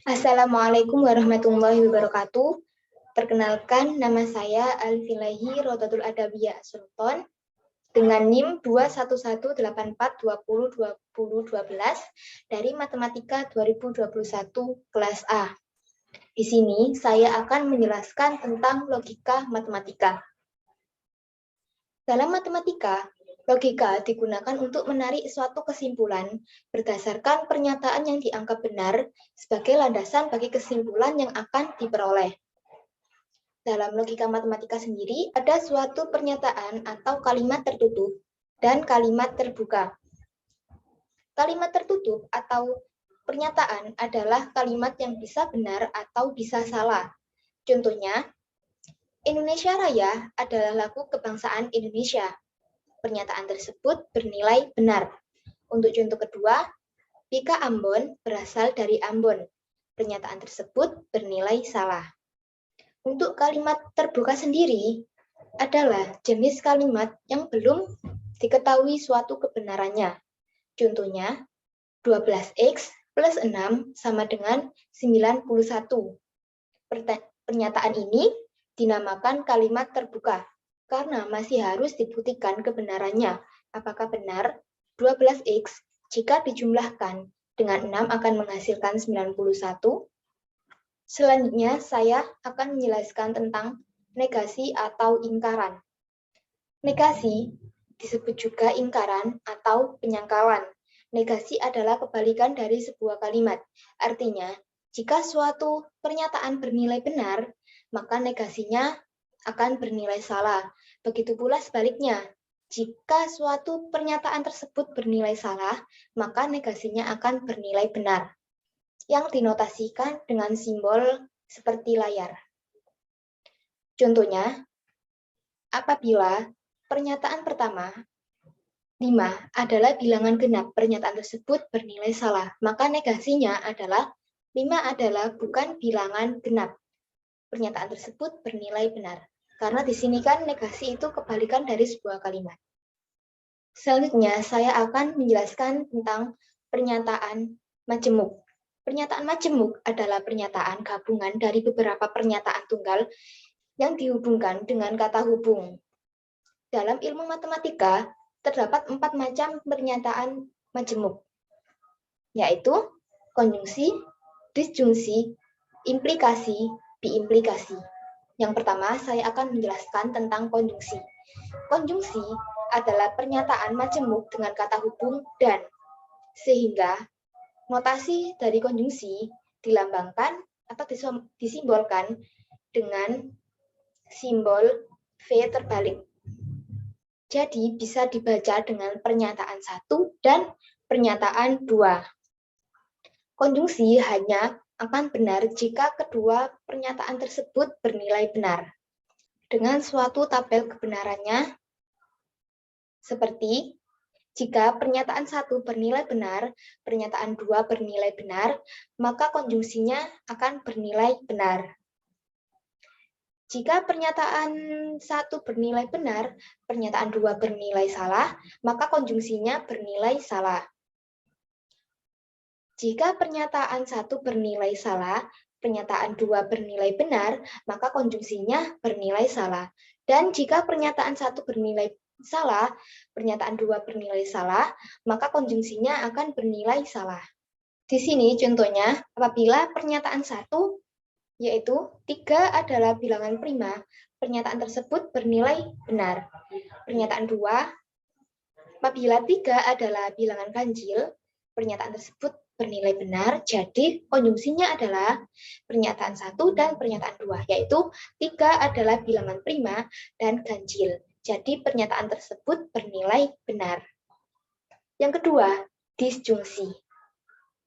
Assalamualaikum warahmatullahi wabarakatuh. Perkenalkan, nama saya Alfilahi Rodatul Adawiyah Sultan dengan NIM 21184202012 dari Matematika 2021 kelas A. Di sini saya akan menjelaskan tentang logika matematika. Dalam matematika, logika digunakan untuk menarik suatu kesimpulan berdasarkan pernyataan yang dianggap benar sebagai landasan bagi kesimpulan yang akan diperoleh. Dalam logika matematika sendiri, ada suatu pernyataan atau kalimat tertutup dan kalimat terbuka. Kalimat tertutup atau pernyataan adalah kalimat yang bisa benar atau bisa salah. Contohnya, Indonesia Raya adalah lagu kebangsaan Indonesia. Pernyataan tersebut bernilai benar. Untuk contoh kedua, Bika Ambon berasal dari Ambon. Pernyataan tersebut bernilai salah. Untuk kalimat terbuka sendiri adalah jenis kalimat yang belum diketahui suatu kebenarannya. Contohnya, 12x plus 6 sama dengan 91. Pernyataan ini dinamakan kalimat terbuka karena masih harus dibuktikan kebenarannya. Apakah benar 12x jika dijumlahkan dengan 6 akan menghasilkan 91? Selanjutnya, saya akan menjelaskan tentang negasi atau ingkaran. Negasi disebut juga ingkaran atau penyangkalan. Negasi adalah kebalikan dari sebuah kalimat. Artinya, jika suatu pernyataan bernilai benar, maka negasinya akan bernilai salah. Begitu pula sebaliknya. Jika suatu pernyataan tersebut bernilai salah, maka negasinya akan bernilai benar, yang dinotasikan dengan simbol seperti layar. Contohnya, apabila pernyataan pertama 5 adalah bilangan genap, pernyataan tersebut bernilai salah, maka negasinya adalah 5 adalah bukan bilangan genap. Pernyataan tersebut bernilai benar. Karena di sini kan negasi itu kebalikan dari sebuah kalimat. Selanjutnya, saya akan menjelaskan tentang pernyataan majemuk. Pernyataan majemuk adalah pernyataan gabungan dari beberapa pernyataan tunggal yang dihubungkan dengan kata hubung. Dalam ilmu matematika, terdapat 4 macam pernyataan majemuk, yaitu konjungsi, disjungsi, implikasi, biimplikasi. Yang pertama, saya akan menjelaskan tentang konjungsi. Konjungsi adalah pernyataan majemuk dengan kata hubung dan, sehingga notasi dari konjungsi dilambangkan atau disimbolkan dengan simbol V terbalik. Jadi bisa dibaca dengan pernyataan 1 dan pernyataan 2. Konjungsi hanya akan benar jika kedua pernyataan tersebut bernilai benar. Dengan suatu tabel kebenarannya, seperti jika pernyataan 1 bernilai benar, pernyataan 2 bernilai benar, maka konjungsinya akan bernilai benar. Jika pernyataan 1 bernilai benar, pernyataan 2 bernilai salah, maka konjungsinya bernilai salah. Jika pernyataan 1 bernilai salah, pernyataan 2 bernilai benar, maka konjungsinya bernilai salah. Dan jika pernyataan 1 bernilai salah, pernyataan 2 bernilai salah, maka konjungsinya akan bernilai salah. Di sini contohnya, apabila pernyataan 1 yaitu 3 adalah bilangan prima, pernyataan tersebut bernilai benar. Pernyataan 2, apabila 3 adalah bilangan ganjil, pernyataan tersebut bernilai benar, jadi konjungsinya adalah pernyataan 1 dan pernyataan 2, yaitu 3 adalah bilangan prima dan ganjil. Jadi pernyataan tersebut bernilai benar. Yang kedua, disjungsi.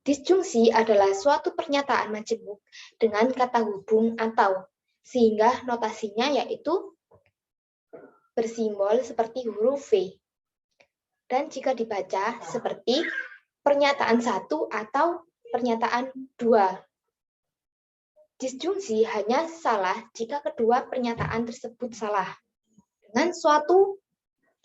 Disjungsi adalah suatu pernyataan majemuk dengan kata hubung atau, sehingga notasinya yaitu bersimbol seperti huruf V. Dan jika dibaca seperti pernyataan 1 atau pernyataan 2. Disjungsi hanya salah jika kedua pernyataan tersebut salah. Dengan suatu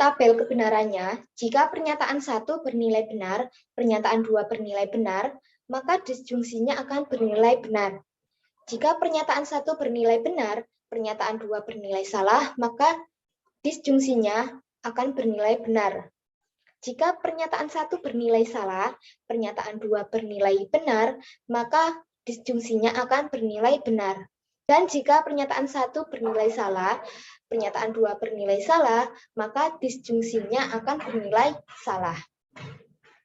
tabel kebenarannya, jika pernyataan 1 bernilai benar, pernyataan 2 bernilai benar, maka disjungsinya akan bernilai benar. Jika pernyataan 1 bernilai benar, pernyataan 2 bernilai salah, maka disjungsinya akan bernilai benar. Jika pernyataan 1 bernilai salah, pernyataan 2 bernilai benar, maka disjungsinya akan bernilai benar. Dan jika pernyataan 1 bernilai salah, pernyataan 2 bernilai salah, maka disjungsinya akan bernilai salah.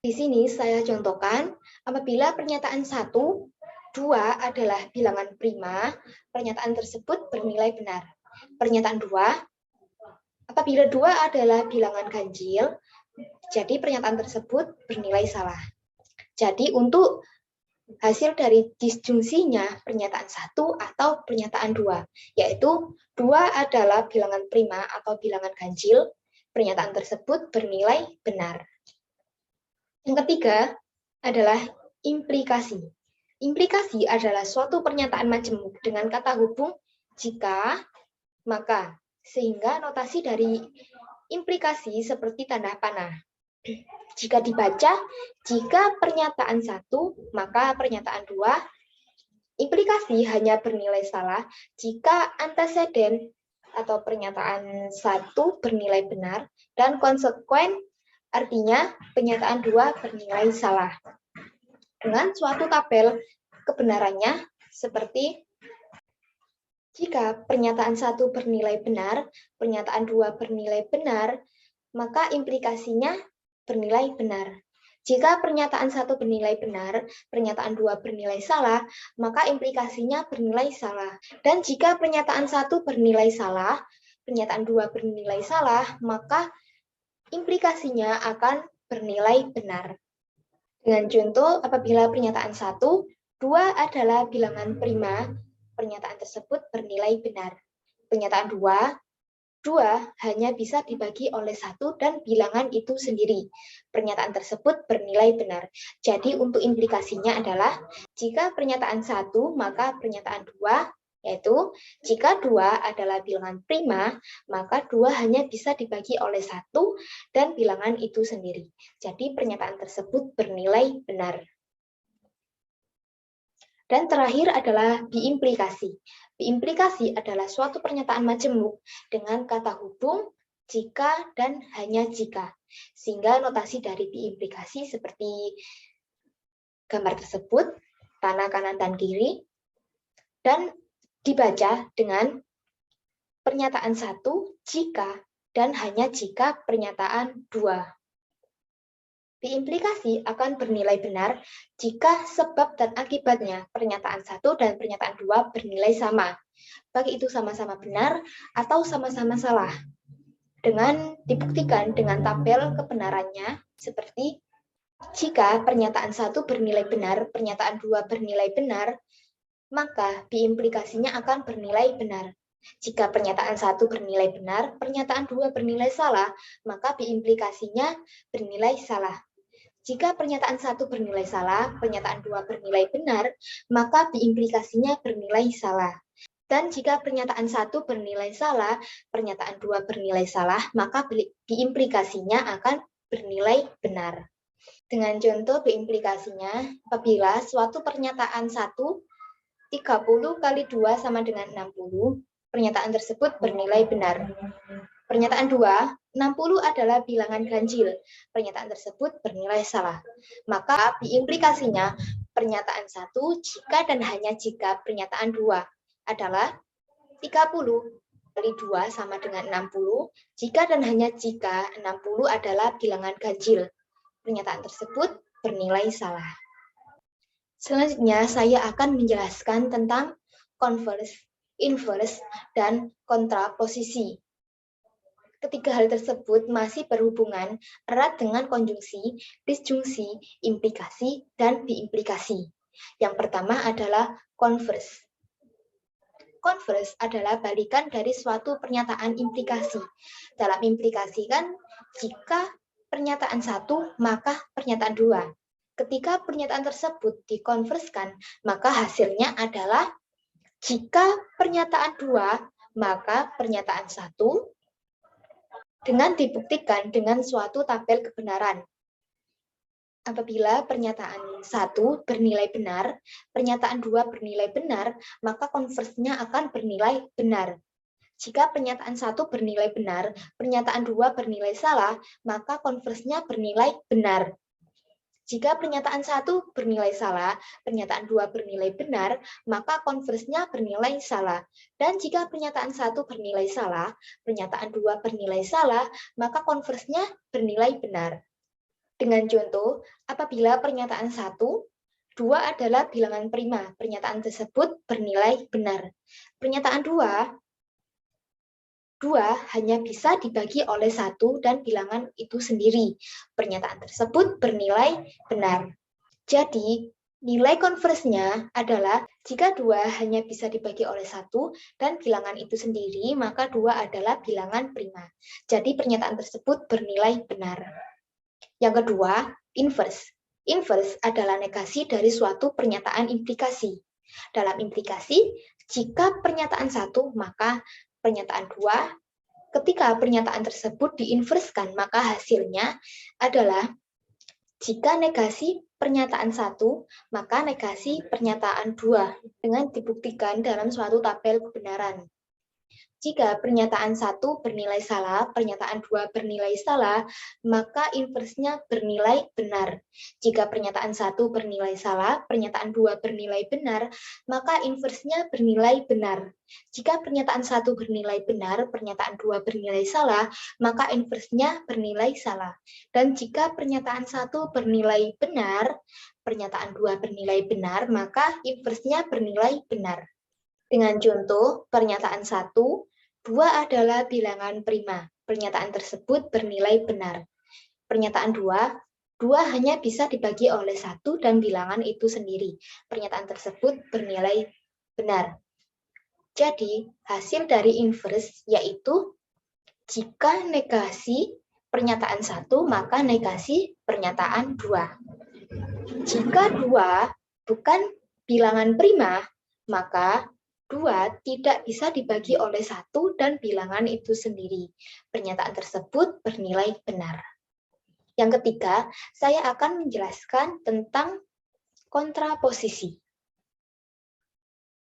Di sini saya contohkan, apabila pernyataan 1, 2 adalah bilangan prima, pernyataan tersebut bernilai benar. Pernyataan 2, apabila 2 adalah bilangan ganjil, jadi pernyataan tersebut bernilai salah. Jadi untuk hasil dari disjungsinya pernyataan 1 atau pernyataan 2, yaitu 2 adalah bilangan prima atau bilangan ganjil, pernyataan tersebut bernilai benar. Yang ketiga adalah implikasi. Implikasi adalah suatu pernyataan majemuk dengan kata hubung jika, maka, sehingga notasi dari implikasi seperti tanda panah. Jika dibaca, jika pernyataan 1, maka pernyataan 2, implikasi hanya bernilai salah jika anteseden atau pernyataan 1 bernilai benar dan konsekuen, artinya pernyataan 2 bernilai salah. Dengan suatu tabel kebenarannya seperti jika pernyataan 1 bernilai benar, pernyataan 2 bernilai benar, maka implikasinya bernilai benar. Jika pernyataan 1 bernilai benar, pernyataan 2 bernilai salah, maka implikasinya bernilai salah. Dan jika pernyataan 1 bernilai salah, pernyataan 2 bernilai salah, maka implikasinya akan bernilai benar. Dengan contoh, apabila pernyataan 1, 2 adalah bilangan prima, pernyataan tersebut bernilai benar. Pernyataan 2 hanya bisa dibagi oleh 1 dan bilangan itu sendiri. Pernyataan tersebut bernilai benar. Jadi untuk implikasinya adalah jika pernyataan 1, maka pernyataan 2, yaitu jika 2 adalah bilangan prima, maka 2 hanya bisa dibagi oleh 1 dan bilangan itu sendiri. Jadi pernyataan tersebut bernilai benar. Dan terakhir adalah biimplikasi. Biimplikasi adalah suatu pernyataan majemuk dengan kata hubung jika dan hanya jika. Sehingga notasi dari biimplikasi seperti gambar tersebut, tanah kanan dan kiri, dan dibaca dengan pernyataan 1 jika dan hanya jika pernyataan 2. Biimplikasi akan bernilai benar jika sebab dan akibatnya pernyataan 1 dan pernyataan 2 bernilai sama. Baik itu sama-sama benar atau sama-sama salah. Dengan dibuktikan dengan tabel kebenarannya seperti jika pernyataan 1 bernilai benar, pernyataan 2 bernilai benar, maka biimplikasinya akan bernilai benar. Jika pernyataan 1 bernilai benar, pernyataan 2 bernilai salah, maka biimplikasinya bernilai salah. Jika pernyataan 1 bernilai salah, pernyataan 2 bernilai benar, maka biimplikasinya bernilai salah. Dan jika pernyataan 1 bernilai salah, pernyataan 2 bernilai salah, maka biimplikasinya akan bernilai benar. Dengan contoh biimplikasinya, apabila suatu pernyataan 1, 30 kali 2 sama dengan 60, pernyataan tersebut bernilai benar. Pernyataan 2, 60 adalah bilangan ganjil. Pernyataan tersebut bernilai salah. Maka biimplikasinya pernyataan 1 jika dan hanya jika pernyataan 2 adalah 30 kali 2 sama dengan 60, jika dan hanya jika 60 adalah bilangan ganjil. Pernyataan tersebut bernilai salah. Selanjutnya saya akan menjelaskan tentang converse, inverse, dan kontraposisi. Ketiga hal tersebut masih berhubungan erat dengan konjungsi, disjungsi, implikasi, dan biimplikasi. Yang pertama adalah converse. Converse adalah balikan dari suatu pernyataan implikasi. Dalam implikasi kan, jika pernyataan 1, maka pernyataan 2. Ketika pernyataan tersebut dikonverskan, maka hasilnya adalah jika pernyataan 2, maka pernyataan 1, dengan dibuktikan dengan suatu tabel kebenaran. Apabila pernyataan 1 bernilai benar, pernyataan 2 bernilai benar, maka konversinya akan bernilai benar. Jika pernyataan 1 bernilai benar, pernyataan 2 bernilai salah, maka konversinya bernilai benar. Jika pernyataan 1 bernilai salah, pernyataan 2 bernilai benar, maka konversinya bernilai salah. Dan jika pernyataan 1 bernilai salah, pernyataan 2 bernilai salah, maka konversinya bernilai benar. Dengan contoh, apabila pernyataan 1, 2 adalah bilangan prima, pernyataan tersebut bernilai benar. Pernyataan 2 hanya bisa dibagi oleh 1 dan bilangan itu sendiri. Pernyataan tersebut bernilai benar. Jadi, nilai konversinya adalah jika 2 hanya bisa dibagi oleh 1 dan bilangan itu sendiri, maka 2 adalah bilangan prima. Jadi, pernyataan tersebut bernilai benar. Yang kedua, inverse. Inverse adalah negasi dari suatu pernyataan implikasi. Dalam implikasi, jika pernyataan 1, maka pernyataan 2, ketika pernyataan tersebut diinverskan, maka hasilnya adalah jika negasi pernyataan 1, maka negasi pernyataan 2 dengan dibuktikan dalam suatu tabel kebenaran. Jika pernyataan 1 bernilai salah, pernyataan 2 bernilai salah, maka inversnya bernilai benar. Jika pernyataan 1 bernilai salah, pernyataan 2 bernilai benar, maka inversnya bernilai benar. Jika pernyataan 1 bernilai benar, pernyataan 2 bernilai salah, maka inversnya bernilai salah. Dan jika pernyataan 1 bernilai benar, pernyataan 2 bernilai benar, maka inversnya bernilai benar. Dengan contoh, pernyataan 1, 2 adalah bilangan prima. Pernyataan tersebut bernilai benar. Pernyataan 2 hanya bisa dibagi oleh 1 dan bilangan itu sendiri. Pernyataan tersebut bernilai benar. Jadi, hasil dari inverse yaitu jika negasi pernyataan 1, maka negasi pernyataan 2. Jika 2 bukan bilangan prima, maka 2 tidak bisa dibagi oleh 1 dan bilangan itu sendiri. Pernyataan tersebut bernilai benar. Yang ketiga, saya akan menjelaskan tentang kontraposisi.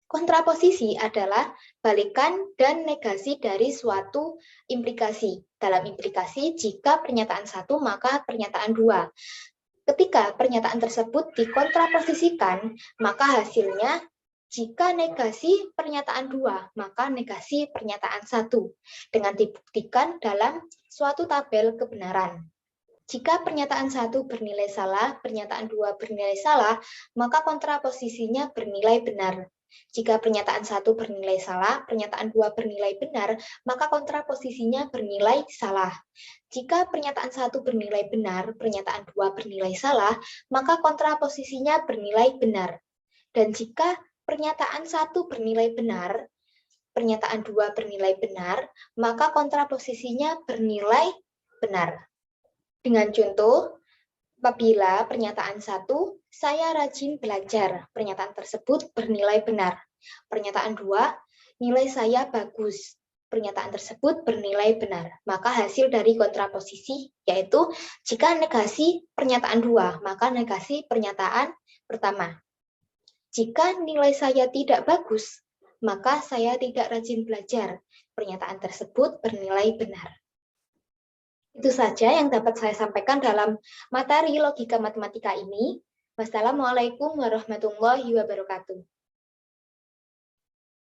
Kontraposisi adalah balikan dan negasi dari suatu implikasi. Dalam implikasi, jika pernyataan 1, maka pernyataan 2. Ketika pernyataan tersebut dikontraposisikan, maka hasilnya jika negasi pernyataan 2, maka negasi pernyataan 1 dengan dibuktikan dalam suatu tabel kebenaran. Jika pernyataan 1 bernilai salah, pernyataan 2 bernilai salah, maka kontraposisinya bernilai benar. Jika pernyataan 1 bernilai salah, pernyataan 2 bernilai benar, maka kontraposisinya bernilai salah. Jika pernyataan 1 bernilai benar, pernyataan 2 bernilai salah, maka kontraposisinya bernilai benar. Dan jika pernyataan 1 bernilai benar, pernyataan 2 bernilai benar, maka kontraposisinya bernilai benar. Dengan contoh, apabila pernyataan 1, saya rajin belajar, pernyataan tersebut bernilai benar. Pernyataan 2, nilai saya bagus, pernyataan tersebut bernilai benar. Maka hasil dari kontraposisi yaitu jika negasi pernyataan 2, maka negasi pernyataan pertama. Jika nilai saya tidak bagus, maka saya tidak rajin belajar. Pernyataan tersebut bernilai benar. Itu saja yang dapat saya sampaikan dalam materi logika matematika ini. Wassalamualaikum warahmatullahi wabarakatuh.